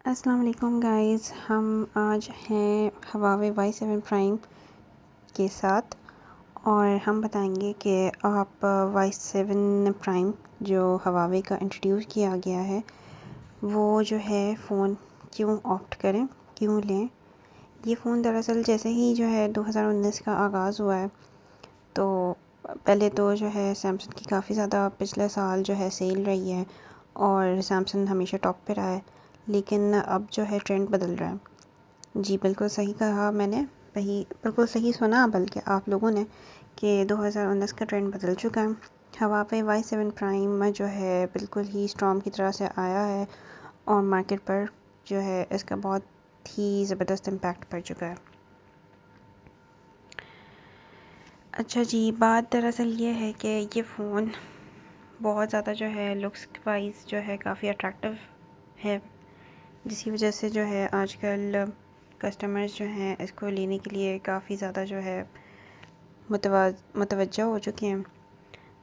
السلام علیکم گائز، ہم آج ہیں ہواوے Y7 پرائم کے ساتھ اور ہم بتائیں گے کہ آپ Y7 پرائم جو ہواوے کا انٹروڈیوس کیا گیا ہے وہ جو ہے فون کیوں آپٹ کریں، کیوں لیں۔ یہ فون دراصل جیسے ہی جو ہے 2019 کا آغاز ہوا ہے تو پہلے تو جو ہے سیمسنگ کی کافی زیادہ پچھلے سال جو ہے سیل رہی ہے اور سیمسنگ ہمیشہ ٹاپ پہ رہا ہے، لیکن اب جو ہے ٹرینڈ بدل رہا ہے۔ جی بالکل صحیح کہا میں نے، بالکل صحیح سنا بلکہ آپ لوگوں نے کہ 2019 کا ٹرینڈ بدل چکا ہے۔ ہواوے Y7 پرائم جو ہے بالکل ہی اسٹارم کی طرح سے آیا ہے اور مارکیٹ پر جو ہے اس کا بہت ہی زبردست امپیکٹ پڑ چکا ہے۔ اچھا جی، بات دراصل یہ ہے کہ یہ فون بہت زیادہ جو ہے لکس وائز جو ہے کافی اٹریکٹیو ہے، جس کی وجہ سے جو ہے آج کل کسٹمرز جو ہیں اس کو لینے کے لیے کافی زیادہ جو ہے متوجہ ہو چکے ہیں۔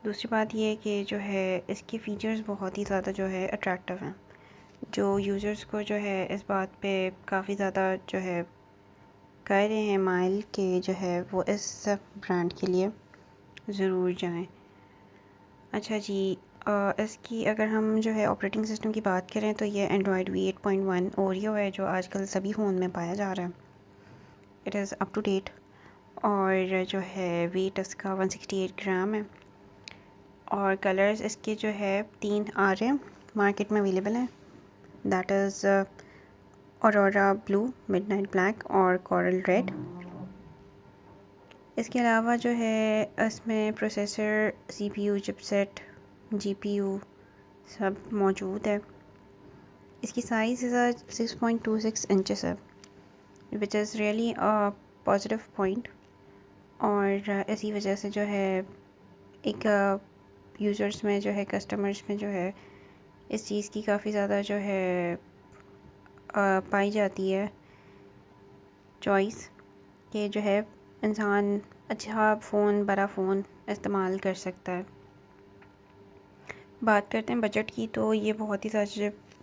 دوسری بات یہ ہے کہ جو ہے اس کے فیچرز بہت ہی زیادہ جو ہے اٹریکٹیو ہیں، جو یوزرز کو جو ہے اس بات پہ کافی زیادہ جو ہے کہہ رہے ہیں مائل کہ جو ہے وہ اس برانڈ کے لیے ضرور جائیں۔ اچھا جی، اس کی اگر ہم جو ہے آپریٹنگ سسٹم کی بات کریں تو یہ اینڈرائڈ V8.1 اوریو ہے جو آج کل سبھی فون میں پایا جا رہا ہے۔ It is up to date اور جو ہے ویٹ اس کا 168 گرام ہے اور کلرز اس کے جو ہے 3 آ رہے ہیں، مارکیٹ میں اویلیبل ہیں، that is aurora blue, midnight black اور کورل ریڈ۔ اس کے علاوہ جو ہے اس میں processor, CPU، chipset, GPU سب موجود ہے۔ اس کی سائز 6.26 انچز ہے which is really a positive point، اور اسی وجہ سے جو ہے ایک یوزرز میں جو ہے کسٹمرز میں جو ہے اس چیز کی کافی زیادہ جو ہے پائی جاتی ہے چوائس کہ جو ہے انسان اچھا فون، بڑا فون استعمال کر سکتا ہے۔ بات کرتے ہیں بجٹ کی تو یہ بہت ہی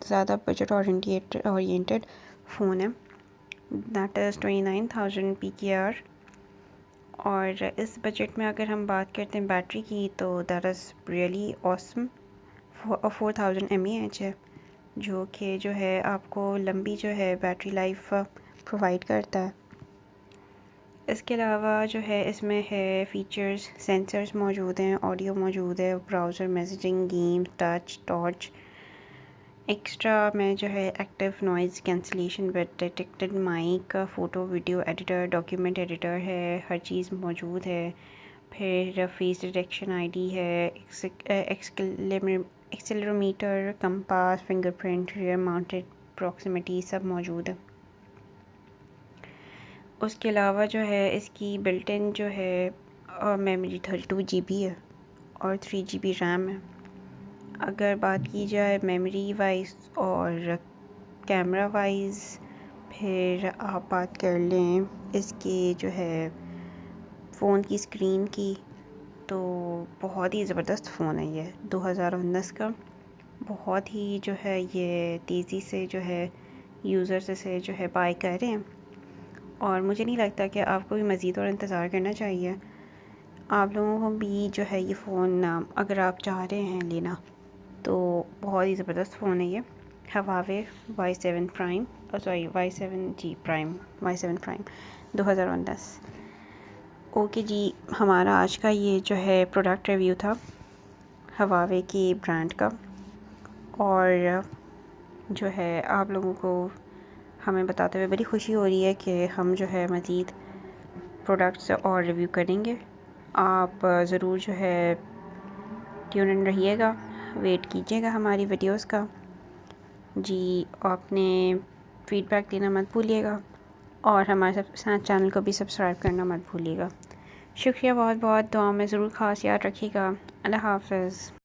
زیادہ بجٹ اورینٹیڈ فون ہے، دیٹ از 29,000 PKR، اور اس بجٹ میں اگر ہم بات کرتے ہیں بیٹری کی تو that is really awesome, 4000 mAh ہے جو کہ جو ہے آپ کو لمبی جو ہے بیٹری لائف پرووائڈ کرتا ہے۔ اس کے علاوہ جو ہے اس میں ہے فیچرز، سینسرز موجود ہیں، آڈیو موجود ہے، browser, messaging, game, touch, torch, extra میں جو ہے active noise cancellation with detected mic, photo video editor, document editor ہے، ہر چیز موجود ہے۔ پھر فیس ڈیٹیکشن ID ہے، accelerometer, compass, fingerprint, rear mounted proximity سب موجود ہے۔ اس کے علاوہ جو ہے اس کی بلٹ ان جو ہے میموری 32 GB ہے اور 3 GB ریم ہے۔ اگر بات کی جائے میموری وائز اور کیمرہ وائز، پھر آپ بات کر لیں اس کی جو ہے فون کی اسکرین کی، تو بہت ہی زبردست فون ہے یہ 2019 کا، بہت ہی جو ہے یہ تیزی سے جو ہے یوزرز اسے جو ہے بائی کر رہے ہیں، اور مجھے نہیں لگتا کہ آپ کو بھی مزید اور انتظار کرنا چاہیے۔ آپ لوگوں کو بھی جو ہے یہ فون اگر آپ چاہ رہے ہیں لینا تو بہت ہی زبردست فون ہے یہ Huawei Y7 prime, Y7 prime 2019۔ Okay جی، ہمارا آج کا یہ جو ہے پروڈکٹ ریویو تھا ہواوے کی برانڈ کا، اور جو ہے آپ لوگوں کو ہمیں بتاتے ہوئے بڑی خوشی ہو رہی ہے کہ ہم جو ہے مزید پروڈکٹس اور ریویو کریں گے۔ آپ ضرور جو ہے ٹیون ان رہیے گا، ویٹ کیجیے گا ہماری ویڈیوز کا۔ جی، آپ نے فیڈ بیک دینا مت بھولیے گا اور ہمارے ساتھ چینل کو بھی سبسکرائب کرنا مت بھولیے گا۔ شکریہ بہت بہت، دعا میں ضرور خاص یاد رکھیے گا۔ اللہ حافظ۔